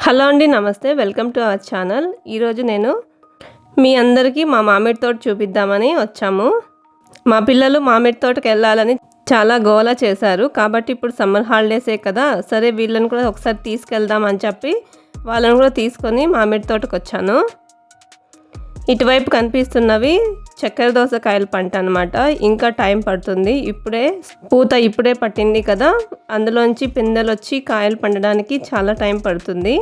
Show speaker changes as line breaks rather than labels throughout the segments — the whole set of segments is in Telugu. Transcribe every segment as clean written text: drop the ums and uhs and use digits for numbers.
హలో అండి, నమస్తే. Welcome to our channel. ఈరోజు నేను మీ అందరికీ మా మామిడి తోట చూపిద్దామని వచ్చాము. మా పిల్లలు మామిడి తోటకి వెళ్ళాలని చాలా గోల చేశారు. కాబట్టి ఇప్పుడు సమ్మర్ హాలిడేసే కదా, సరే వీళ్ళని కూడా ఒకసారి తీసుకెళ్దామని చెప్పి వాళ్ళని కూడా తీసుకొని మామిడి తోటకు వచ్చాను. ఇటువైపు కనిపిస్తున్నవి చక్కెర దోసకాయల పంట అనమాట. ఇంకా టైం పడుతుంది. పూత ఇప్పుడే పట్టింది కదా, అందులోంచి పిందెలు వచ్చి కాయలు పండడానికి చాలా టైం పడుతుంది.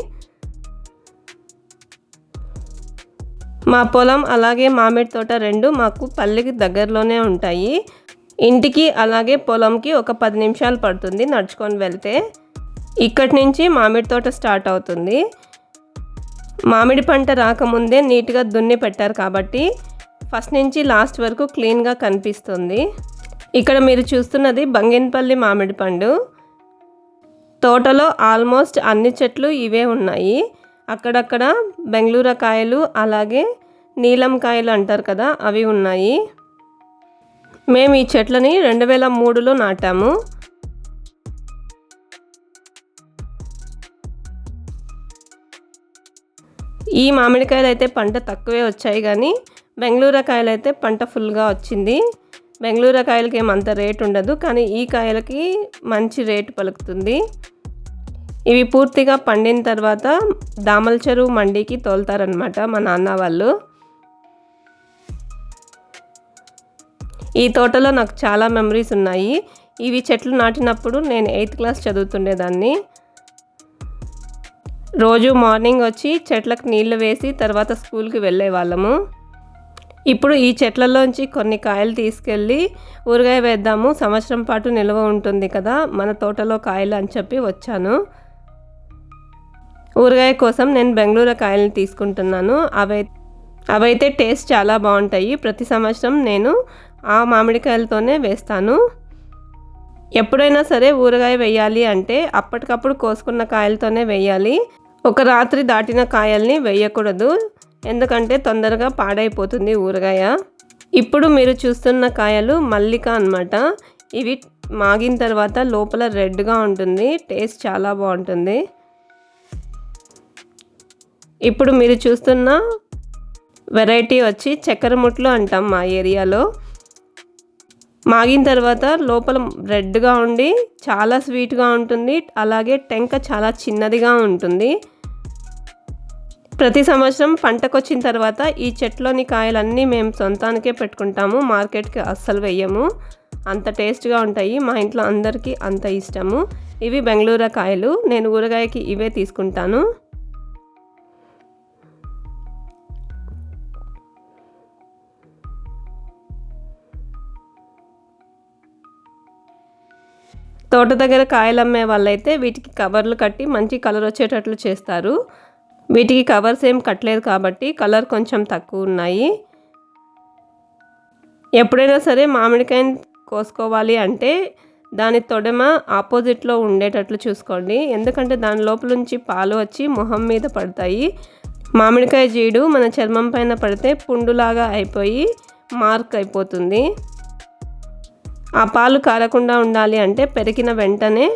మా పొలం అలాగే మామిడి తోట రెండు మాకు పల్లెకి దగ్గరలోనే ఉంటాయి. ఇంటికి అలాగే పొలంకి ఒక 10 నిమిషాలు పడుతుంది నడుచుకొని వెళ్తే. ఇక్కడి నుంచి మామిడి తోట స్టార్ట్ అవుతుంది. మామిడి పంట రాకముందే నీట్గా దున్ని పెట్టారు కాబట్టి ఫస్ట్ నుంచి లాస్ట్ వరకు క్లీన్గా కనిపిస్తుంది. ఇక్కడ మీరు చూస్తున్నది బంగినపల్లి మామిడి పండు. తోటలో ఆల్మోస్ట్ అన్ని చెట్లు ఇవే ఉన్నాయి. అక్కడక్కడ బెంగళూరు కాయలు అలాగే నీలం కాయలు అంటారు కదా, అవి ఉన్నాయి. మేము ఈ చెట్లని 2003లో నాటాము. ఈ మామిడికాయలు అయితే పంట తక్కువే వచ్చాయి, కానీ బెంగళూరు కాయలు అయితే పంట ఫుల్గా వచ్చింది. బెంగళూరు కాయలకి ఏమంత రేటు ఉండదు, కానీ ఈ కాయలకి మంచి రేటు పలుకుతుంది. ఇవి పూర్తిగా పండిన తర్వాత దామల చెరువు మండికి తోలుతారనమాట మా నాన్న వాళ్ళు. ఈ తోటలో నాకు చాలా మెమరీస్ ఉన్నాయి. ఇవి చెట్లు నాటినప్పుడు నేను 8th క్లాస్ చదువుతుండేదాన్ని. రోజు మార్నింగ్ వచ్చి చెట్లకు నీళ్లు వేసి తర్వాత స్కూల్కి వెళ్ళే వాళ్ళము. ఇప్పుడు ఈ చెట్లలోంచి కొన్ని కాయలు తీసుకెళ్ళి ఊరగాయ వేద్దాము, సంవత్సరం పాటు నిల్వ ఉంటుంది కదా మన తోటలో కాయలు అని చెప్పి వచ్చాను. ఊరగాయ కోసం నేను బెంగళూరు కాయలను తీసుకుంటున్నాను. అవైతే టేస్ట్ చాలా బాగుంటాయి. ప్రతి సంవత్సరం నేను ఆ మామిడికాయలతోనే వేస్తాను. ఎప్పుడైనా సరే ఊరగాయ వేయాలి అంటే అప్పటికప్పుడు కోసుకున్న కాయలతోనే వేయాలి. ఒక రాత్రి దాటిన కాయల్ని వేయకూడదు, ఎందుకంటే తొందరగా పాడైపోతుంది ఊరగాయ. ఇప్పుడు మీరు చూస్తున్న కాయలు మల్లిక అన్నమాట. ఇవి మాగిన తర్వాత లోపల రెడ్గా ఉంటుంది, టేస్ట్ చాలా బాగుంటుంది. ఇప్పుడు మీరు చూస్తున్న వెరైటీ వచ్చి చక్కెర ముట్లు అంటాం మా ఏరియాలో. మాగిన తర్వాత లోపల రెడ్గా ఉండి చాలా స్వీట్గా ఉంటుంది, అలాగే టెంక చాలా చిన్నదిగా ఉంటుంది. ప్రతి సంవత్సరం పంటకొచ్చిన తర్వాత ఈ చెట్లోని కాయలన్నీ మేము సొంతానికే పెట్టుకుంటాము, మార్కెట్కి అస్సలు వేయము. అంత టేస్ట్గా ఉంటాయి. మా ఇంట్లో అందరికీ అంత ఇష్టము. ఇవి బెంగళూరు కాయలు. నేను ఊరగాయకి ఇవే తీసుకుంటాను. తోట దగ్గర కాయలు అమ్మే వాళ్ళైతే వీటికి కవర్లు కట్టి మంచి కలర్ వచ్చేటట్లు చేస్తారు. వీటికి కవర్స్ ఏం కట్టలేదు కాబట్టి కలర్ కొంచెం తక్కువ ఉన్నాయి. ఎప్పుడైనా సరే మామిడికాయని కోసుకోవాలి అంటే దాని తొడమ ఆపోజిట్లో ఉండేటట్లు చూసుకోండి, ఎందుకంటే దాని లోపల నుంచి పాలు వచ్చి మొహం మీద పడతాయి. మామిడికాయ జీడు మన చర్మం పైన పడితే పుండులాగా అయిపోయి మార్క్ అయిపోతుంది. ఆ పాలు కారకుండా ఉండాలి అంటే పెరిగిన వెంటనే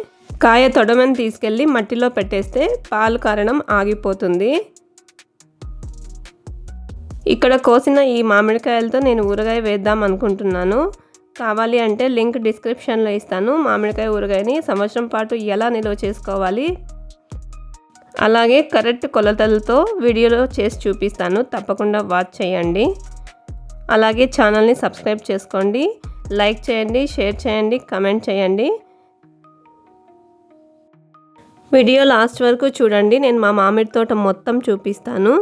కాయ తొడమని తీసుకెళ్ళి మట్టిలో పెట్టేస్తే పాలు కారడం ఆగిపోతుంది. ఇక్కడ కోసిన ఈ మామిడికాయలతో నేను ఊరగాయ వేద్దాం అనుకుంటున్నాను. కావాలి అంటే లింక్ డిస్క్రిప్షన్లో ఇస్తాను. మామిడికాయ ఊరగాయని సంవత్సరం పాటు ఎలా నిల్వ చేసుకోవాలి, అలాగే కరెక్ట్ కొలతలతో వీడియోలో చేసి చూపిస్తాను. తప్పకుండా వాచ్ చేయండి. అలాగే ఛానల్ని సబ్స్క్రైబ్ చేసుకోండి, లైక్ చేయండి, షేర్ చేయండి, కమెంట్ చేయండి. వీడియో లాస్ట్ వరకు చూడండి, నేను మా మామిడి తోట మొత్తం చూపిస్తాను.